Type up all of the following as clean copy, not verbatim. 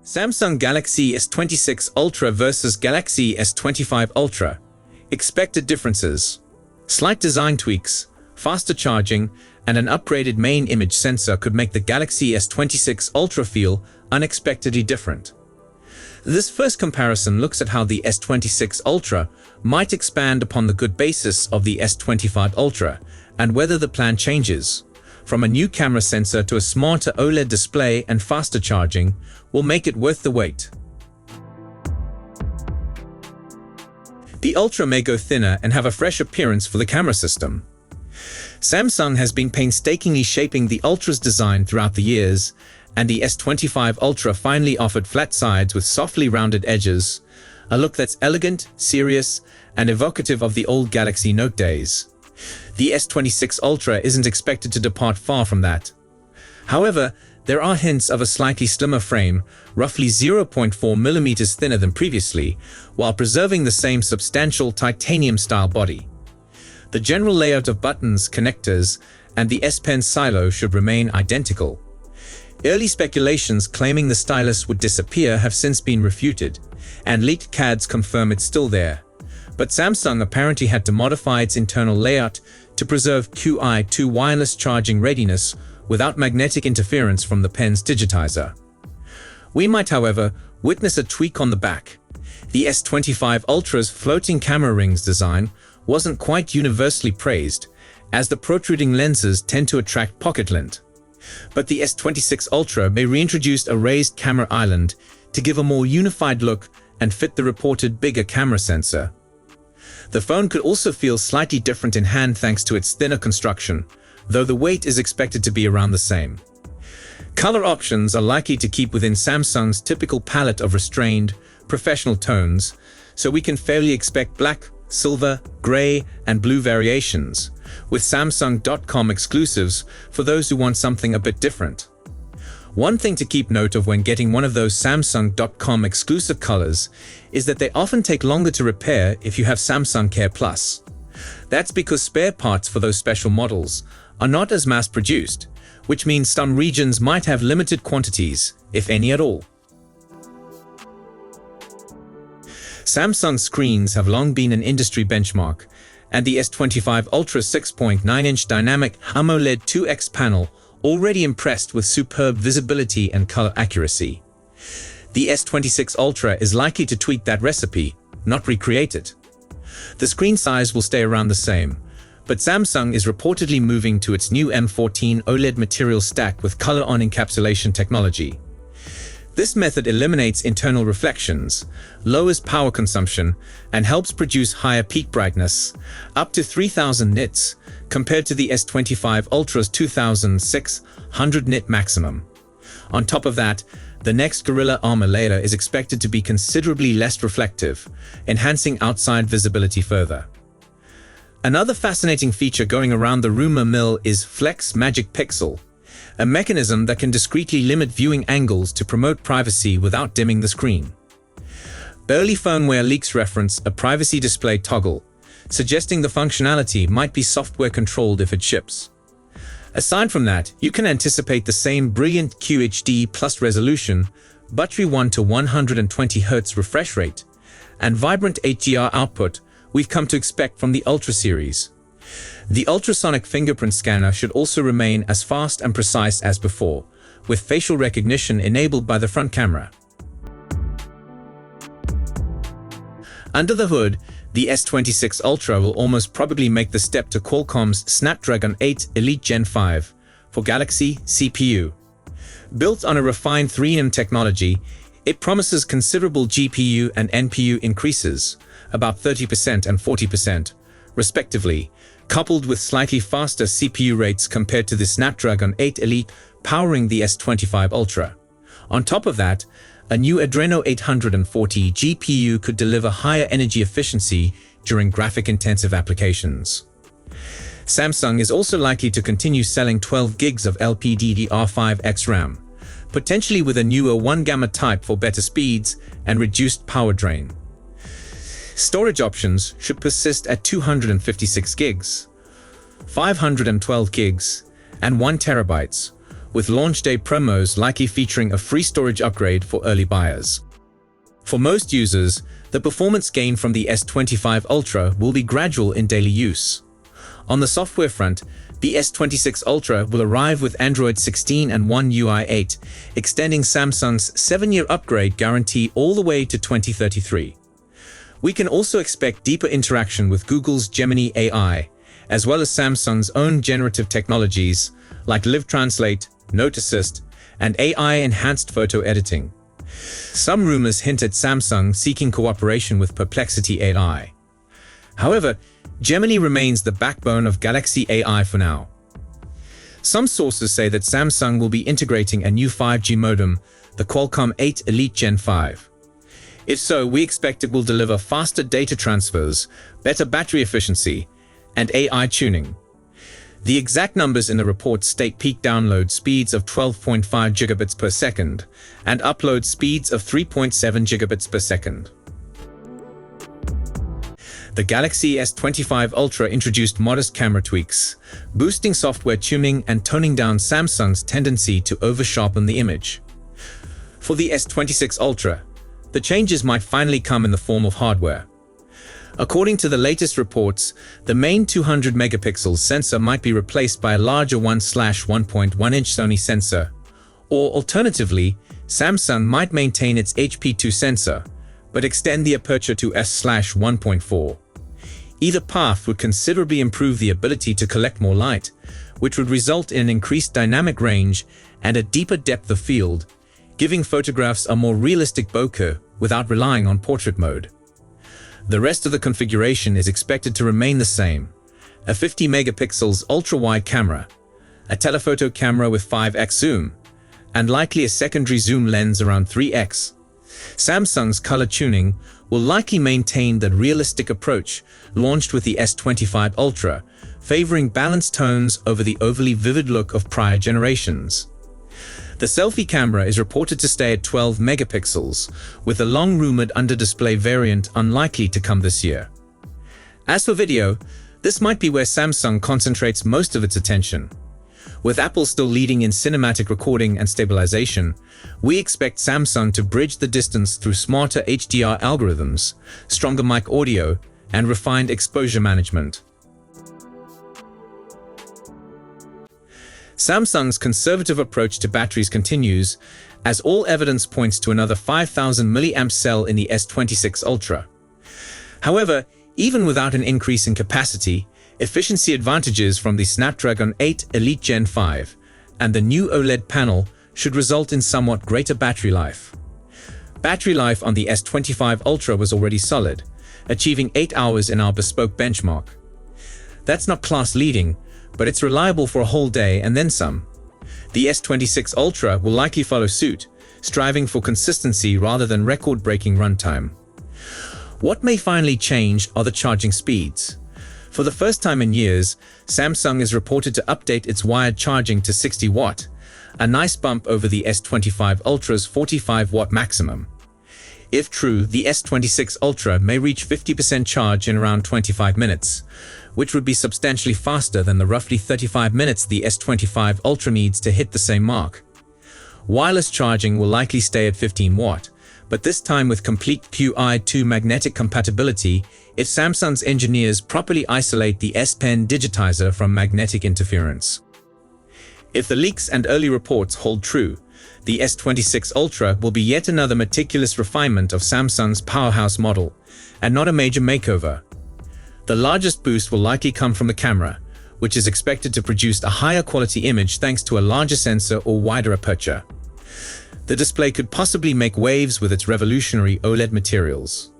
Samsung Galaxy S26 Ultra versus Galaxy S25 Ultra. Expected differences. Slight design tweaks, faster charging, and an upgraded main image sensor could make the Galaxy S26 Ultra feel unexpectedly different. This first comparison looks at how the S26 Ultra might expand upon the good basis of the S25 Ultra and whether the plan changes from a new camera sensor to a smarter OLED display and faster charging will make it worth the wait. The Ultra may go thinner and have a fresh appearance for the camera system. Samsung has been painstakingly shaping the Ultra's design throughout the years, and the S25 Ultra finally offered flat sides with softly rounded edges, a look that's elegant, serious, and evocative of the old Galaxy Note days. The S26 Ultra isn't expected to depart far from that. However, there are hints of a slightly slimmer frame, roughly 0.4 mm thinner than previously, while preserving the same substantial titanium-style body. The general layout of buttons, connectors, and the S Pen silo should remain identical. Early speculations claiming the stylus would disappear have since been refuted, and leaked CADs confirm it's still there. But Samsung apparently had to modify its internal layout to preserve Qi2 wireless charging readiness without magnetic interference from the pen's digitizer. We might, however, witness a tweak on the back. The S25 Ultra's floating camera rings design wasn't quite universally praised, as the protruding lenses tend to attract pocket lint. But the S26 Ultra may reintroduce a raised camera island to give a more unified look and fit the reported bigger camera sensor. The phone could also feel slightly different in hand thanks to its thinner construction, though the weight is expected to be around the same. Color options are likely to keep within Samsung's typical palette of restrained, professional tones, so we can fairly expect black, silver, gray, and blue variations, with Samsung.com exclusives for those who want something a bit different. One thing to keep note of when getting one of those Samsung.com exclusive colors is that they often take longer to repair if you have Samsung Care Plus. That's because spare parts for those special models are not as mass-produced, which means some regions might have limited quantities, if any at all. Samsung screens have long been an industry benchmark, and the S25 Ultra's 6.9-inch dynamic AMOLED 2X panel already impressed with superb visibility and color accuracy. The S26 Ultra is likely to tweak that recipe, not recreate it. The screen size will stay around the same, but Samsung is reportedly moving to its new M14 OLED material stack with color-on encapsulation technology. This method eliminates internal reflections, lowers power consumption, and helps produce higher peak brightness, up to 3000 nits, compared to the S25 Ultra's 2600 nit maximum. On top of that, the next Gorilla Armor layer is expected to be considerably less reflective, enhancing outside visibility further. Another fascinating feature going around the rumor mill is Flex Magic Pixel, a mechanism that can discreetly limit viewing angles to promote privacy without dimming the screen. Early firmware leaks reference a privacy display toggle, suggesting the functionality might be software controlled if it ships. Aside from that, you can anticipate the same brilliant QHD plus resolution, buttery 1 to 120 Hz refresh rate, and vibrant HDR output we've come to expect from the Ultra series. The ultrasonic fingerprint scanner should also remain as fast and precise as before, with facial recognition enabled by the front camera. Under the hood, the S26 Ultra will almost probably make the step to Qualcomm's Snapdragon 8 Elite Gen 5 for Galaxy CPU. Built on a refined 3nm technology, it promises considerable GPU and NPU increases, about 30% and 40%, respectively, coupled with slightly faster CPU rates compared to the Snapdragon 8 Elite powering the S25 Ultra. On top of that, a new Adreno 840 GPU could deliver higher energy efficiency during graphic-intensive applications. Samsung is also likely to continue selling 12 GB of LPDDR5X RAM, potentially with a newer 1-gamma type for better speeds and reduced power drain. Storage options should persist at 256 GB, 512 GB, and 1 TB, with launch day promos likely featuring a free storage upgrade for early buyers. For most users, the performance gain from the S25 Ultra will be gradual in daily use. On the software front, the S26 Ultra will arrive with Android 16 and One UI 8, extending Samsung's 7-year upgrade guarantee all the way to 2033. We can also expect deeper interaction with Google's Gemini AI, as well as Samsung's own generative technologies like Live Translate, Note Assist, and AI-enhanced photo editing. Some rumors hint at Samsung seeking cooperation with Perplexity AI. However, Gemini remains the backbone of Galaxy AI for now. Some sources say that Samsung will be integrating a new 5G modem, the Qualcomm 8 Elite Gen 5. If so, we expect it will deliver faster data transfers, better battery efficiency, and AI tuning. The exact numbers in the report state peak download speeds of 12.5 gigabits per second and upload speeds of 3.7 gigabits per second. The Galaxy S25 Ultra introduced modest camera tweaks, boosting software tuning and toning down Samsung's tendency to over-sharpen the image. For the S26 Ultra, the changes might finally come in the form of hardware. According to the latest reports, the main 200-megapixel sensor might be replaced by a larger 1/1.1-inch Sony sensor, or alternatively, Samsung might maintain its HP2 sensor, but extend the aperture to f/1.4. Either path would considerably improve the ability to collect more light, which would result in an increased dynamic range and a deeper depth of field, giving photographs a more realistic bokeh without relying on portrait mode. The rest of the configuration is expected to remain the same: a 50-megapixels ultra-wide camera, a telephoto camera with 5x zoom, and likely a secondary zoom lens around 3x. Samsung's color tuning will likely maintain the realistic approach launched with the S25 Ultra, favoring balanced tones over the overly vivid look of prior generations. The selfie camera is reported to stay at 12 megapixels, with a long-rumored under-display variant unlikely to come this year. As for video, this might be where Samsung concentrates most of its attention. With Apple still leading in cinematic recording and stabilization, we expect Samsung to bridge the distance through smarter HDR algorithms, stronger mic audio, and refined exposure management. Samsung's conservative approach to batteries continues, as all evidence points to another 5,000 mAh cell in the S26 Ultra. However, even without an increase in capacity, efficiency advantages from the Snapdragon 8 Elite Gen 5 and the new OLED panel should result in somewhat greater battery life. Battery life on the S25 Ultra was already solid, achieving 8 hours in our bespoke benchmark. That's not class-leading, but it's reliable for a whole day and then some. The S26 Ultra will likely follow suit, striving for consistency rather than record-breaking runtime. What may finally change are the charging speeds. For the first time in years, Samsung is reported to update its wired charging to 60 watt, a nice bump over the S25 Ultra's 45 watt maximum. If true, the S26 Ultra may reach 50% charge in around 25 minutes, which would be substantially faster than the roughly 35 minutes the S25 Ultra needs to hit the same mark. Wireless charging will likely stay at 15 watt, but this time with complete Qi2 magnetic compatibility if Samsung's engineers properly isolate the S Pen digitizer from magnetic interference. If the leaks and early reports hold true, the S26 Ultra will be yet another meticulous refinement of Samsung's powerhouse model, and not a major makeover. The largest boost will likely come from the camera, which is expected to produce a higher quality image thanks to a larger sensor or wider aperture. The display could possibly make waves with its revolutionary OLED materials.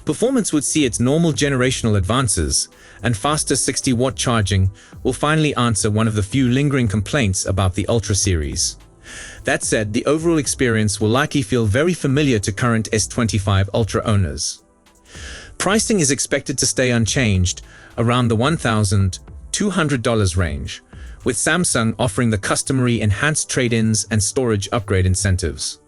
Performance would see its normal generational advances, and faster 60-watt charging will finally answer one of the few lingering complaints about the Ultra series. That said, the overall experience will likely feel very familiar to current S25 Ultra owners. Pricing is expected to stay unchanged, around the $1,200 range, with Samsung offering the customary enhanced trade-ins and storage upgrade incentives.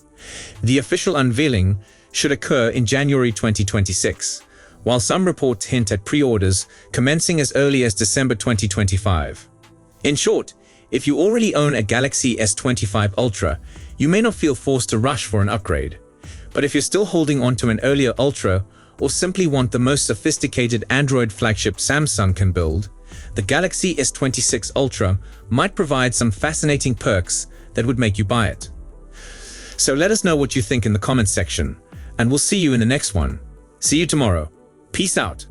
The official unveiling should occur in January 2026, while some reports hint at pre-orders commencing as early as December 2025. In short, If you already own a Galaxy S25 Ultra, you may not feel forced to rush for an upgrade. But if you're still holding on to an earlier Ultra, or simply want the most sophisticated Android flagship Samsung can build, the Galaxy S26 Ultra might provide some fascinating perks that would make you buy it. So let us know what you think in the comments section, and we'll see you in the next one. See you tomorrow. Peace out.